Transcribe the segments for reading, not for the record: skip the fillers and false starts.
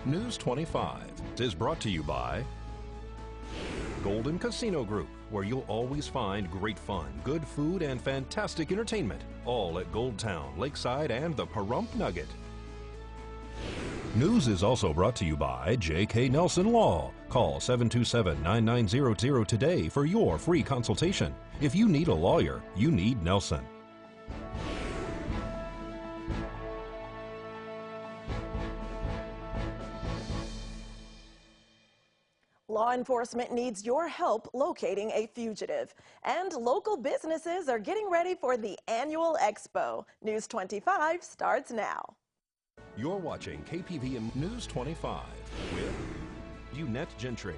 News 25 is brought to you by Golden Casino Group, where you'll always find great fun, good food, and fantastic entertainment, all at Gold Town, Lakeside, and the Pahrump Nugget. News is also brought to you by J.K. Nelson Law. Call 727-9900 today for your free consultation. If you need a lawyer, you need Nelson. Law enforcement needs your help locating a fugitive, and local businesses are getting ready for the annual expo. News 25 starts now. You're watching KPVM News 25 with Eunette Gentry.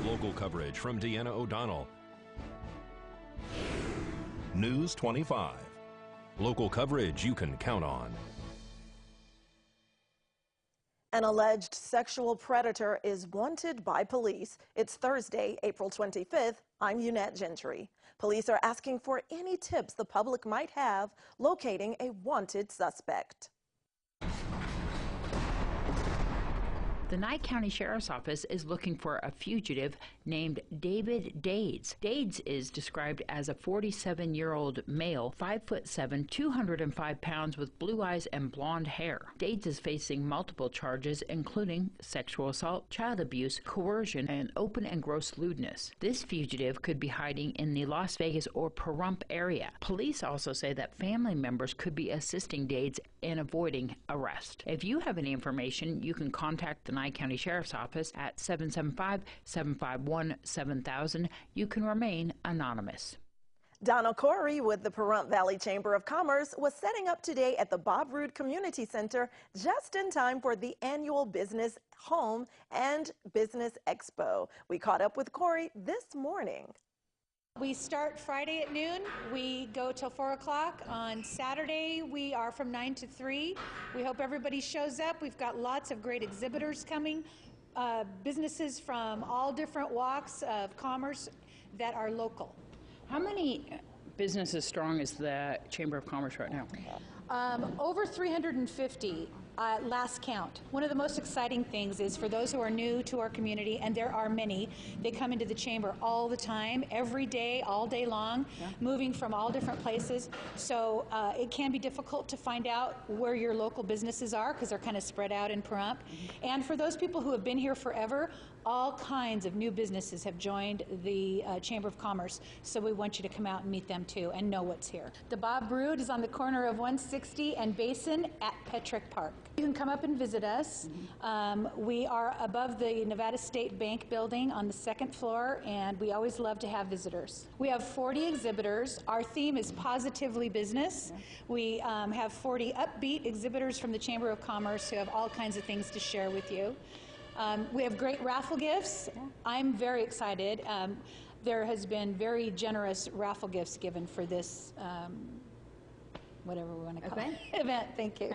Local coverage from Deanna O'Donnell. News 25. Local coverage you can count on. An alleged sexual predator is wanted by police. It's Thursday, April 25th. I'm Eunette Gentry. Police are asking for any tips the public might have locating a wanted suspect. The Nye County Sheriff's Office is looking for a fugitive named David Dades. Dades is described as a 47-year-old male, 5'7", 205 pounds with blue eyes and blonde hair. Dades is facing multiple charges, including sexual assault, child abuse, coercion, and open and gross lewdness. This fugitive could be hiding in the Las Vegas or Pahrump area. Police also say that family members could be assisting Dades in avoiding arrest. If you have any information, you can contact the Nye County Sheriff's Office at 775-751-7000. You can remain anonymous. Donna Corey with the Pahrump Valley Chamber of Commerce was setting up today at the Bob Roode Community Center just in time for the annual Business Home and Business Expo. We caught up with Corey this morning. We start Friday at noon. We go till 4 o'clock. On Saturday, we are from 9 to 3. We hope everybody shows up. We've got lots of great exhibitors coming, businesses from all different walks of commerce that are local. How many businesses strong is the Chamber of Commerce right now? Over 350. Last count. One of the most exciting things is for those who are new to our community, and there are many, they come into the chamber all the time, every day, all day long, moving from all different places. So it can be difficult to find out where your local businesses are because they're kind of spread out in Pahrump. And for those people who have been here forever, all kinds of new businesses have joined the Chamber of Commerce, so we want you to come out and meet them too and know what's here. The Bob Roode is on the corner of 160 and Basin at Petrick Park. You can come up and visit us. We are above the Nevada State Bank building on the 2nd floor, and we always love to have visitors. We have 40 exhibitors. Our theme is positively business. We have 40 upbeat exhibitors from the Chamber of Commerce who have all kinds of things to share with you. We have great raffle gifts. I'm very excited. There has been very generous raffle gifts given for this whatever we want to call it. Event, thank you.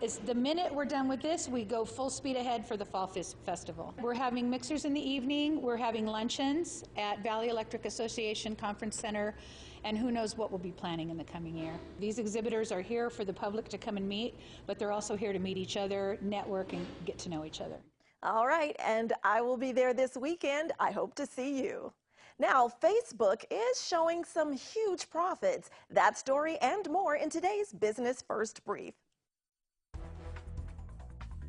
It's the minute we're done with this, we go full speed ahead for the Fall Festival. We're having mixers in the evening. We're having luncheons at Valley Electric Association Conference Center, and who knows what we'll be planning in the coming year. These exhibitors are here for the public to come and meet, but they're also here to meet each other, network, and get to know each other. All right, and I will be there this weekend. I hope to see you. Now, Facebook is showing some huge profits. That story and more in today's Business First Brief.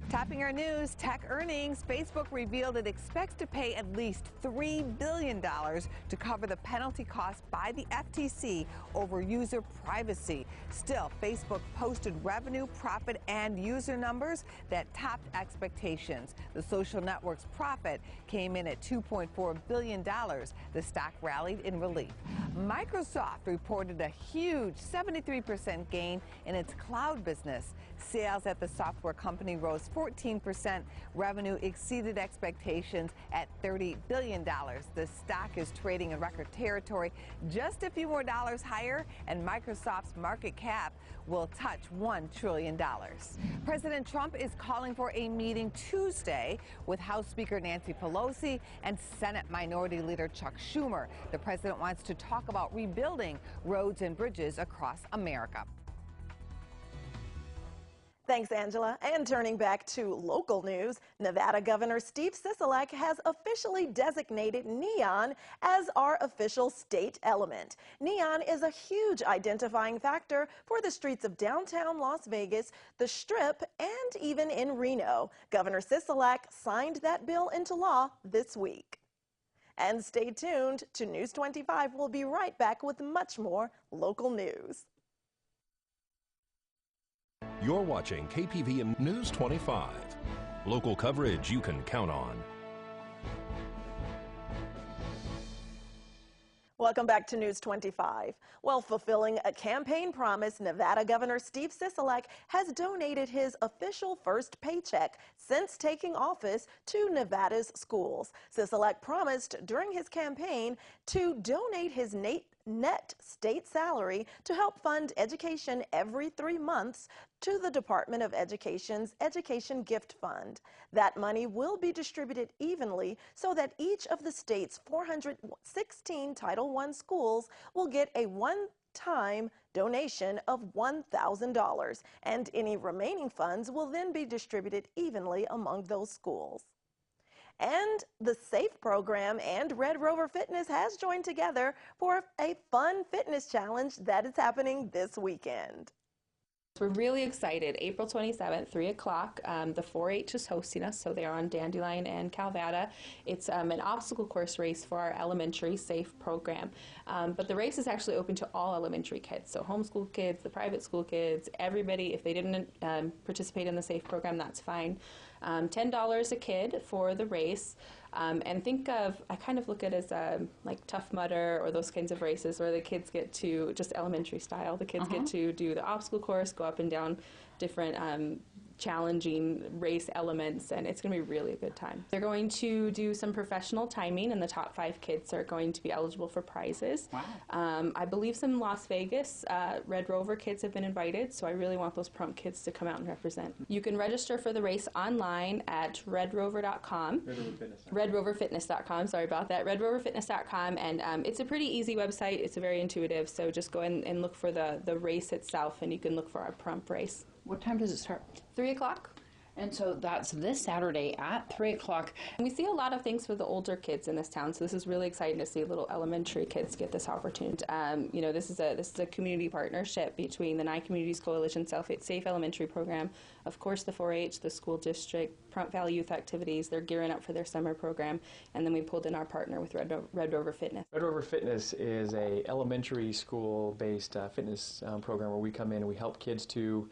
Topping our news, tech earnings, Facebook revealed it expects to pay at least $3 billion to cover the penalty cost by the FTC over user privacy. Still, Facebook posted revenue, profit, and user numbers that topped expectations. The social network's profit came in at $2.4 billion. The stock rallied in relief. Microsoft reported a huge 73% gain in its cloud business. Sales at the software company rose 14%. Revenue exceeded expectations at $30 billion. The stock is trading in record territory, just a few more dollars higher, and Microsoft's market cap will touch $1 trillion. President Trump is calling for a meeting Tuesday with House Speaker Nancy Pelosi and Senate Minority Leader Chuck Schumer. The president wants to talk about rebuilding roads and bridges across America. Thanks, Angela. And turning back to local news, Nevada Governor Steve Sisolak has officially designated neon as our official state element. Neon is a huge identifying factor for the streets of downtown Las Vegas, the Strip, and even in Reno. Governor Sisolak signed that bill into law this week. And stay tuned to News 25. We'll be right back with much more local news. You're watching KPVM News 25. Local coverage you can count on. Welcome back to News 25. Well, fulfilling a campaign promise, Nevada Governor Steve Sisolak has donated his official first paycheck since taking office to Nevada's schools. Sisolak promised during his campaign to donate his net state salary to help fund education every 3 months to the Department of Education's Education Gift Fund. That money will be distributed evenly so that each of the state's 416 Title I schools will get a one-time donation of $1,000, and any remaining funds will then be distributed evenly among those schools. And the SAFE program and Red Rover Fitness has joined together for a fun fitness challenge that is happening this weekend. We're really excited. April 27th, 3 o'clock, the 4-H is hosting us, so they're on Dandelion and Calvada. It's an obstacle course race for our elementary SAFE program. But the race is actually open to all elementary kids, so homeschool kids, the private school kids, everybody. If they didn't participate in the SAFE program, that's fine. $10 a kid for the race. And think of, I kind of look at it as like Tough Mudder or those kinds of races where the kids get to, just elementary style, the kids get to do the obstacle course, go up and down different challenging race elements, and it's going to be really a good time. They're going to do some professional timing, and the top 5 kids are going to be eligible for prizes. Wow. I believe some Las Vegas Red Rover kids have been invited, so I really want those prompt kids to come out and represent. You can register for the race online at redrover.com. redroverfitness.com, sorry about that. redroverfitness.com, and it's a pretty easy website. It's very intuitive, so just go in and look for the race itself, and you can look for our prompt race. What time does it start? 3 o'clock. And so that's this Saturday at 3 o'clock. We see a lot of things for the older kids in this town, so this is really exciting to see little elementary kids get this opportunity. You know, this is a community partnership between the 9 Communities Coalition Safe Elementary Program, of course the 4-H, the school district, Prompt Valley Youth Activities. They're gearing up for their summer program, and then we pulled in our partner with Red Rover Fitness. Red Rover Fitness is a elementary school-based fitness program where we come in and we help kids to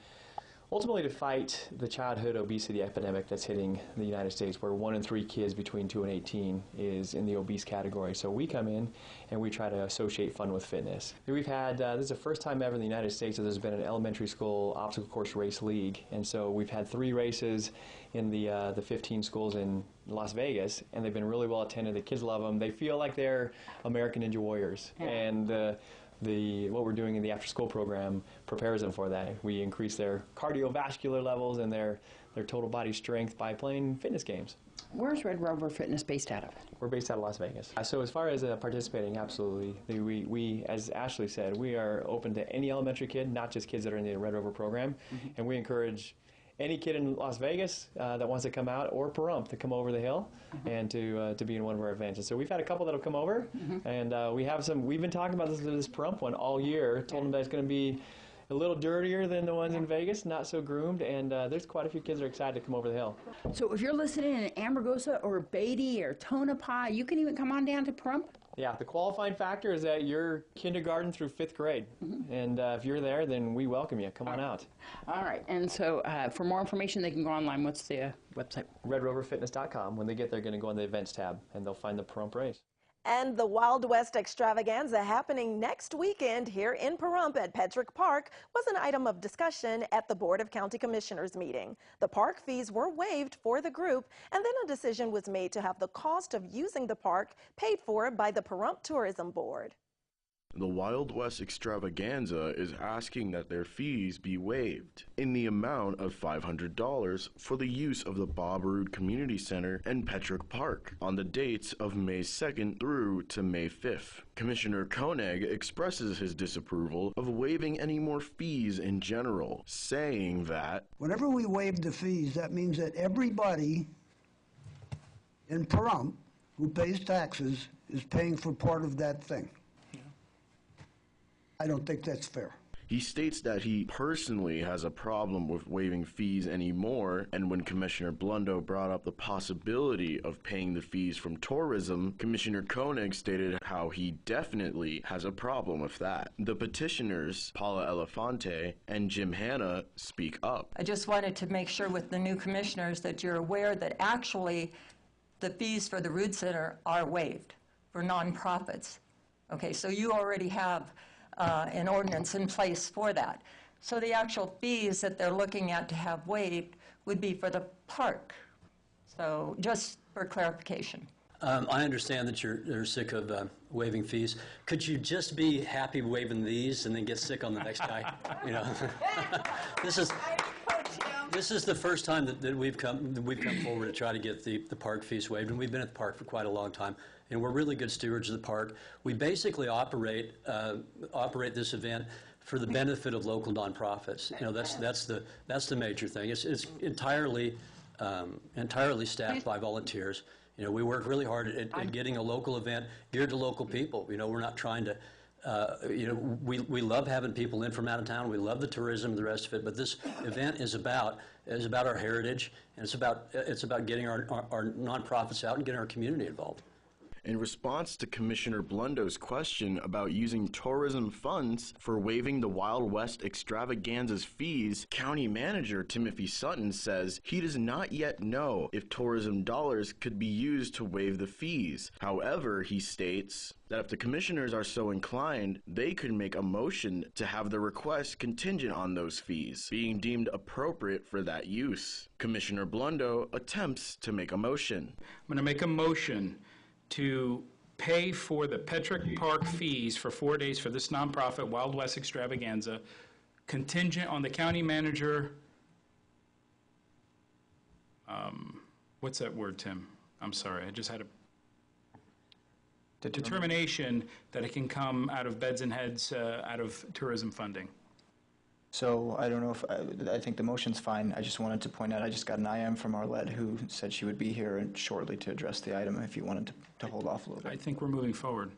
ultimately to fight the childhood obesity epidemic that's hitting the United States, where 1 in 3 kids between 2 and 18 is in the obese category. So we come in and we try to associate fun with fitness. We've had, this is the first time ever in the United States that there's been an elementary school obstacle course race league. And so we've had 3 races in the 15 schools in Las Vegas, and they've been really well attended. The kids love them. They feel like they're American Ninja Warriors. Yeah. And what we're doing in the after-school program prepares them for that. We increase their cardiovascular levels and their total body strength by playing fitness games. Where's Red Rover Fitness based out of? We're based out of Las Vegas. So as far as participating, absolutely. We, as Ashley said, we are open to any elementary kid, not just kids that are in the Red Rover program. And we encourage any kid in Las Vegas that wants to come out, or Pahrump, to come over the hill and to be in one of our events. And so we've had a couple that'll come over, and we have some. We've been talking about this Pahrump one all year. Told them that it's going to be a little dirtier than the ones in Vegas, not so groomed, and there's quite a few kids that are excited to come over the hill. So if you're listening in Amargosa or Beatty or Tonopah, you can even come on down to Pahrump? Yeah, the qualifying factor is that you're kindergarten through 5th grade. And if you're there, then we welcome you. Come on out. All right. And so for more information, they can go online. What's the website? redroverfitness.com. When they get there, they're going to go on the events tab, and they'll find the Pahrump race. And the Wild West Extravaganza happening next weekend here in Pahrump at Petrick Park was an item of discussion at the Board of County Commissioners meeting. The park fees were waived for the group, and then a decision was made to have the cost of using the park paid for by the Pahrump Tourism Board. The Wild West Extravaganza is asking that their fees be waived in the amount of $500 for the use of the Bob Roode Community Center and Petrick Park on the dates of May 2nd through to May 5th. Commissioner Koenig expresses his disapproval of waiving any more fees in general, saying that whenever we waive the fees, that means that everybody in Pahrump who pays taxes is paying for part of that thing. I don't think that's fair. he states that he personally has a problem with waiving fees anymore, and when Commissioner Blundo brought up the possibility of paying the fees from tourism, Commissioner Koenig stated how he definitely has a problem with that. The petitioners, Paula Elefante and Jim Hanna, speak up. I just wanted to make sure with the new commissioners that you're aware that actually the fees for the Roode Center are waived for nonprofits. Okay, so you already have an ordinance in place for that. So the actual fees that they're looking at to have waived would be for the park. So just for clarification. I understand that you're sick of waiving fees. Could you just be happy waiving these and then get sick on the next guy? You know, this is the first time that we've come forward to try to get the park fees waived, and we've been at the park for quite a long time, and we're really good stewards of the park. We basically operate this event for the benefit of local nonprofits. You know, that's the major thing. It's entirely staffed by volunteers. You know, we work really hard at getting a local event geared to local people. You know, we're not trying to, you know, we love having people in from out of town. We love the tourism and the rest of it. But this event is about our heritage, and it's about getting our nonprofits out and getting our community involved. In response to Commissioner Blundo's question about using tourism funds for waiving the Wild West Extravaganza's fees, County Manager Timothy Sutton says he does not yet know if tourism dollars could be used to waive the fees. However, he states that if the commissioners are so inclined, they could make a motion to have the request contingent on those fees being deemed appropriate for that use. Commissioner Blundo attempts to make a motion. I'm going to make a motion to pay for the Petrick Park fees for 4 days for this nonprofit Wild West Extravaganza, contingent on the county manager, what's that word, Tim? I'm sorry, I just had a determination that it can come out of beds and heads, out of tourism funding. So I don't know if, I think the motion's fine. I just wanted to point out, I just got an IM from Arlette who said she would be here shortly to address the item if you wanted to hold off a little bit. I think we're moving forward.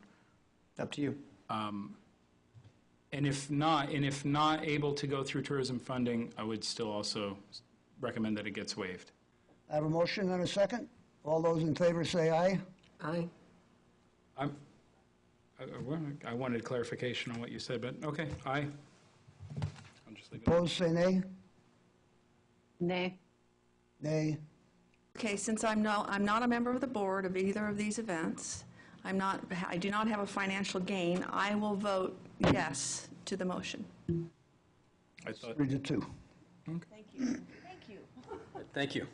Up to you. And if not able to go through tourism funding, I would still also recommend that it gets waived. I have a motion and a second. All those in favor say aye. Aye. I wanted clarification on what you said, but okay, aye. Opposed, say nay. Nay. Nay. Okay, since I'm not a member of the board of either of these events, I do not have a financial gain, I will vote yes to the motion. I thought 3-2. Okay. Thank you. Thank you. Thank you.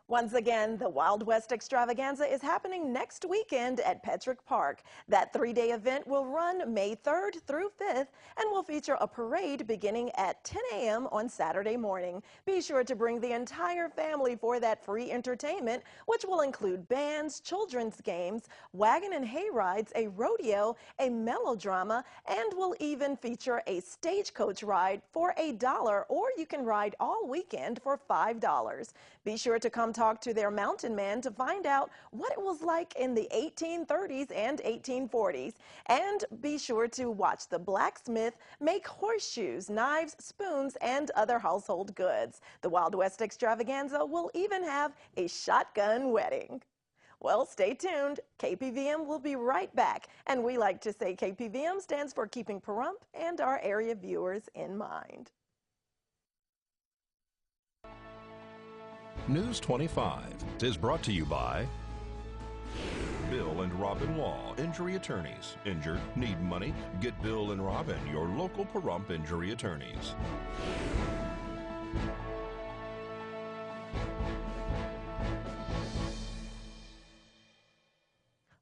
Once again, the Wild West Extravaganza is happening next weekend at Petrick Park. That 3-day event will run May 3rd through 5th and will feature a parade beginning at 10 a.m. on Saturday morning. Be sure to bring the entire family for that free entertainment, which will include bands, children's games, wagon and hay rides, a rodeo, a melodrama, and will even feature a stagecoach ride for $1, or you can ride all weekend for $5. Be sure to come talk to their mountain man to find out what it was like in the 1830s and 1840s. And be sure to watch the blacksmith make horseshoes, knives, spoons, and other household goods. The Wild West Extravaganza will even have a shotgun wedding. Well, stay tuned. KPVM will be right back. And we like to say KPVM stands for keeping Pahrump and our area viewers in mind. News 25 is brought to you by Bill and Robin Law, injury attorneys. Injured, need money? Get Bill and Robin, your local Pahrump injury attorneys.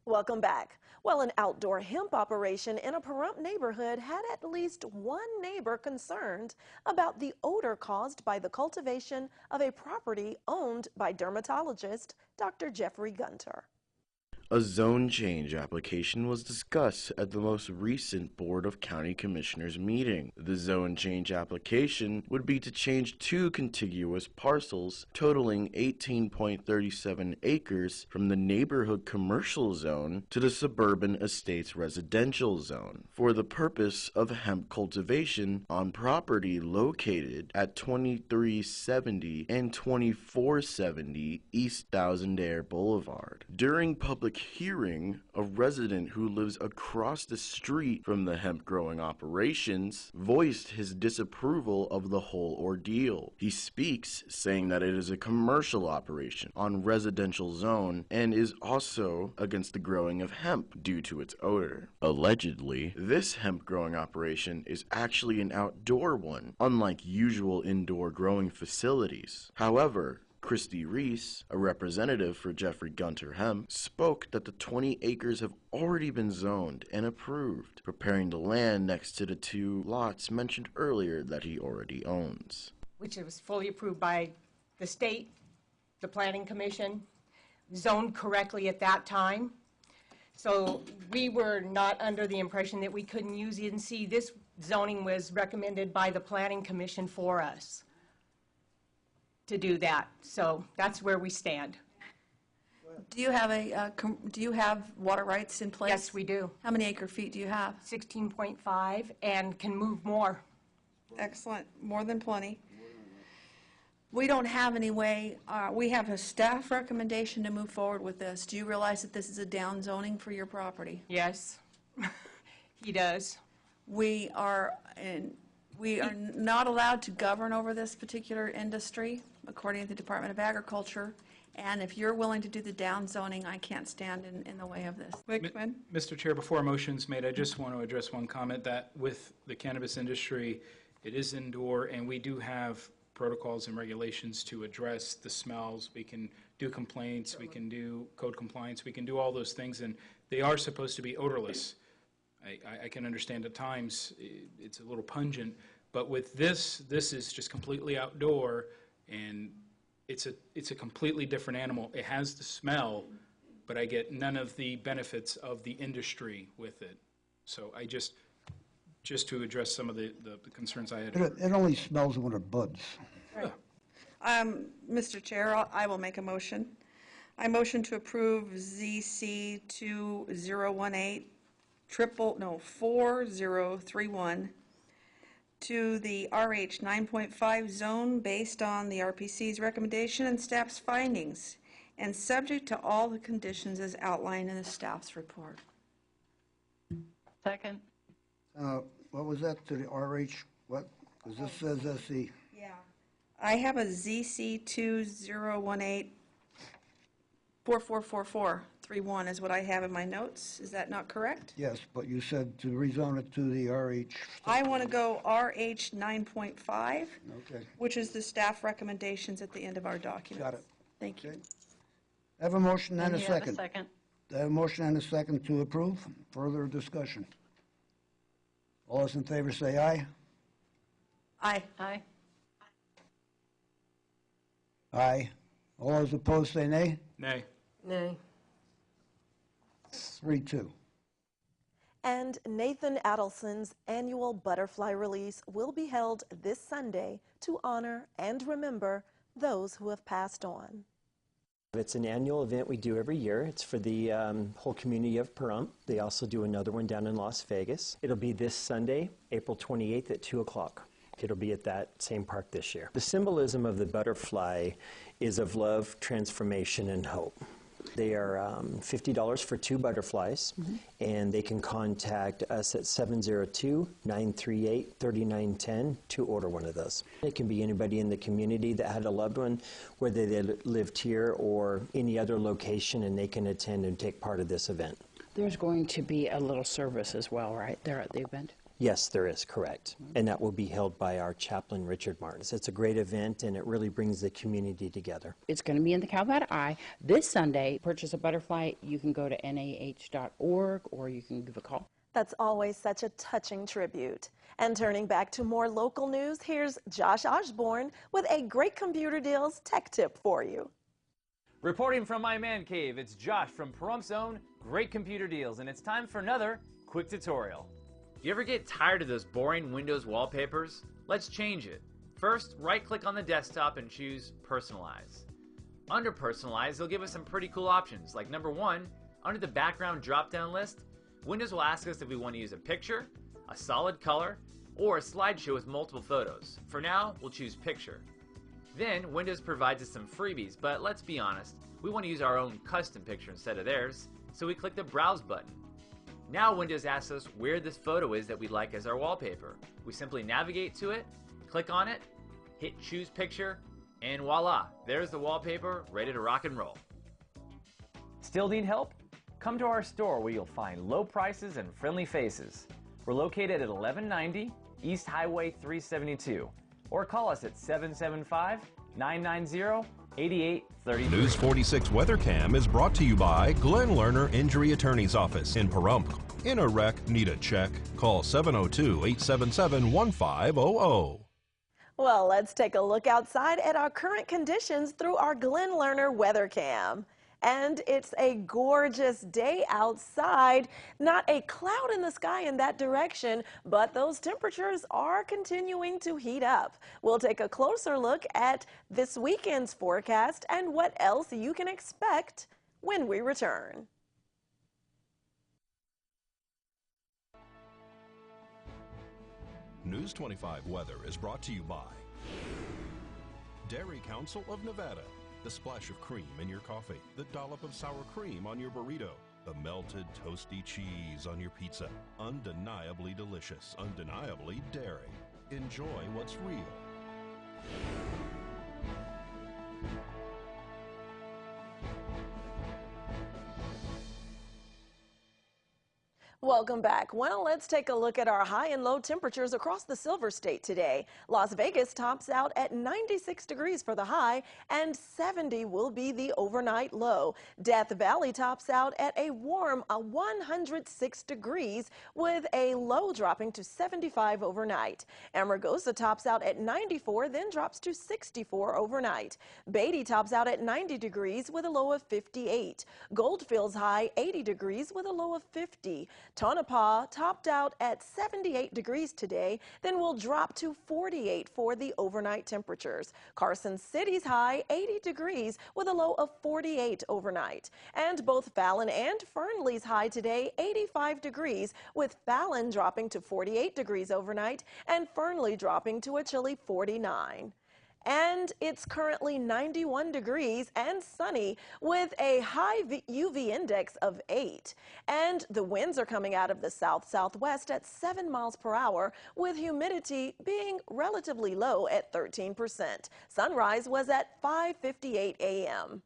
Welcome back. Well, an outdoor hemp operation in a Pahrump neighborhood had at least one neighbor concerned about the odor caused by the cultivation of a property owned by dermatologist Dr. Jeffrey Gunter. A zone change application was discussed at the most recent Board of County Commissioners meeting. The zone change application would be to change 2 contiguous parcels totaling 18.37 acres from the neighborhood commercial zone to the suburban estates residential zone for the purpose of hemp cultivation on property located at 2370 and 2470 East Thousand Air Boulevard. During public hearing, a resident who lives across the street from the hemp growing operations voiced his disapproval of the whole ordeal. He speaks, saying that it is a commercial operation on residential zone and is also against the growing of hemp due to its odor. Allegedly, this hemp growing operation is actually an outdoor one, unlike usual indoor growing facilities. However, Christy Reese, a representative for Jeffrey Gunter Hemp, spoke that the 20 acres have already been zoned and approved, preparing the land next to the 2 lots mentioned earlier that he already owns. Which was fully approved by the state, the planning commission, zoned correctly at that time. So we were not under the impression that we couldn't use it. And see, this zoning was recommended by the planning commission for us to do that. So that's where we stand. Do you have water rights in place? Yes, we do. How many acre feet do you have? 16.5 and can move more. Excellent, more than plenty. We don't have any way, we have a staff recommendation to move forward with this. Do you realize that this is a down zoning for your property? Yes, he does. We are not allowed to govern over this particular industry, according to the Department of Agriculture. And if you're willing to do the down zoning, I can't stand in the way of this. Wickman? Mr. Chair, before a motion's made, I just want to address one comment that with the cannabis industry, it is indoor, and we do have protocols and regulations to address the smells. We can do complaints, we can do code compliance, we can do all those things, and they are supposed to be odorless. I can understand at times it's a little pungent, but with this is just completely outdoor, and it's a completely different animal. It has the smell, but I get none of the benefits of the industry with it. So I just to address some of the concerns I had. It only smells when it buds. Right. Mr. Chair, I will make a motion. I motion to approve ZC 2018 4031 to the RH 9.5 zone based on the RPC's recommendation and staff's findings, and subject to all the conditions as outlined in the staff's report. Second. What was that to the RH? What? Because this says SE. Yeah. I have a ZC 2018 444431 is what I have in my notes. Is that not correct? Yes, but you said to rezone it to the RH. I want to go RH 9.5, Okay. which is the staff recommendations at the end of our document. Got it. Thank you. Okay. I have a motion and a you have second. a second. I have a motion and a second to approve. Further discussion. All those in favor say aye. Aye. Aye. Aye. All those opposed say nay. Nay. Nay. 3-2. And Nathan Adelson's annual butterfly release will be held this Sunday to honor and remember those who have passed on. It's an annual event we do every year. It's for the whole community of Pahrump. They also do another one down in Las Vegas. It'll be this Sunday, April 28th at 2 o'clock. It'll be at that same park this year. The symbolism of the butterfly is of love, transformation, and hope. They are $50 for 2 butterflies, and they can contact us at 702-938-3910 to order one of those. It can be anybody in the community that had a loved one, whether they lived here or any other location, and they can attend and take part of this event. There's going to be a little service as well, right, there at the event? Yes, there is, correct. And that will be held by our chaplain, Richard Martins. It's a great event, and it really brings the community together. It's going to be in the Calvada Eye this Sunday. Purchase a butterfly. You can go to nah.org or you can give a call. That's always such a touching tribute. And turning back to more local news, here's Josh Osborne with a great computer deals tech tip for you. Reporting from my man cave, it's Josh from Pahrumph's own Great Computer Deals, and it's time for another quick tutorial. You ever get tired of those boring Windows wallpapers? Let's change it. First, right-click on the desktop and choose Personalize. Under Personalize, they'll give us some pretty cool options, like number 1, under the background drop-down list, Windows will ask us if we want to use a picture, a solid color, or a slideshow with multiple photos. For now, we'll choose Picture. Then, Windows provides us some freebies, but let's be honest, we want to use our own custom picture instead of theirs, so we click the Browse button. Now Windows asks us where this photo is that we'd like as our wallpaper. We simply navigate to it, click on it, hit Choose Picture, and voila, there's the wallpaper ready to rock and roll. Still need help? Come to our store where you'll find low prices and friendly faces. We're located at 1190 East Highway 372, or call us at 775-990-8833. News 46 Weather Cam is brought to you by Glenn Lerner Injury Attorney's Office in Pahrump. In a wreck, need a check? Call 702-877-1500. Well, let's take a look outside at our current conditions through our Glenn Lerner Weather Cam. And it's a gorgeous day outside. Not a cloud in the sky in that direction, but those temperatures are continuing to heat up. We'll take a closer look at this weekend's forecast and what else you can expect when we return. News 25 weather is brought to you by Dairy Council of Nevada. The splash of cream in your coffee, the dollop of sour cream on your burrito, the melted toasty cheese on your pizza. Undeniably delicious, undeniably dairy. Enjoy what's real. Welcome back. Well, let's take a look at our high and low temperatures across the Silver State today. Las Vegas tops out at 96 degrees for the high and 70 will be the overnight low. Death Valley tops out at a warm 106 degrees with a low dropping to 75 overnight. Amargosa tops out at 94, then drops to 64 overnight. Beatty tops out at 90 degrees with a low of 58. Goldfield's high 80 degrees with a low of 50. Tonopah topped out at 78 degrees today, then will drop to 48 for the overnight temperatures. Carson City's high 80 degrees with a low of 48 overnight. And both Fallon and Fernley's high today 85 degrees, with Fallon dropping to 48 degrees overnight and Fernley dropping to a chilly 49. And it's currently 91 degrees and sunny with a high UV index of 8. And the winds are coming out of the south-southwest at 7 miles per hour, with humidity being relatively low at 13%. Sunrise was at 5:58 a.m.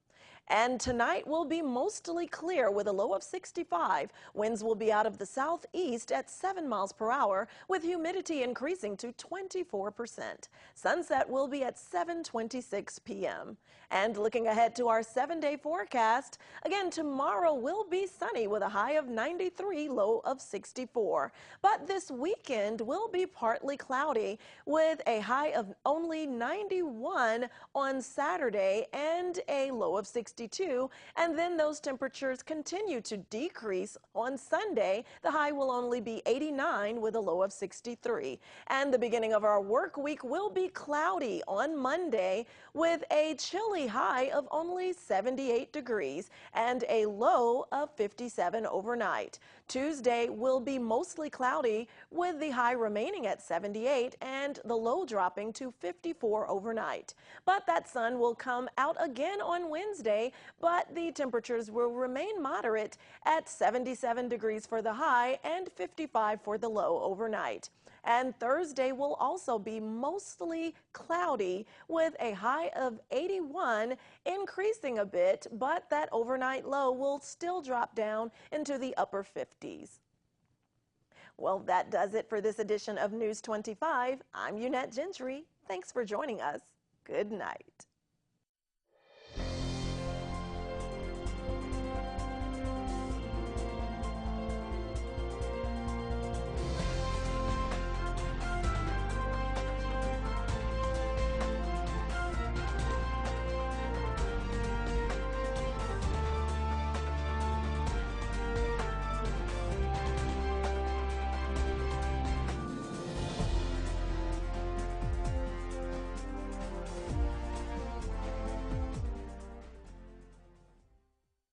And tonight will be mostly clear with a low of 65. Winds will be out of the southeast at 7 miles per hour, with humidity increasing to 24%. Sunset will be at 7:26 p.m. And looking ahead to our 7-day forecast, again, tomorrow will be sunny with a high of 93, low of 64. But this weekend will be partly cloudy with a high of only 91 on Saturday and a low of 62. And then those temperatures continue to decrease on Sunday. The high will only be 89 with a low of 63. And the beginning of our work week will be cloudy on Monday with a chilly high of only 78 degrees and a low of 57 overnight. Tuesday will be mostly cloudy with the high remaining at 78 and the low dropping to 54 overnight. But that sun will come out again on Wednesday, but the temperatures will remain moderate at 77 degrees for the high and 55 for the low overnight. And Thursday will also be mostly cloudy with a high of 81, increasing a bit, but that overnight low will still drop down into the upper 50s. Well, that does it for this edition of News 25. I'm Eunette Gentry. Thanks for joining us. Good night.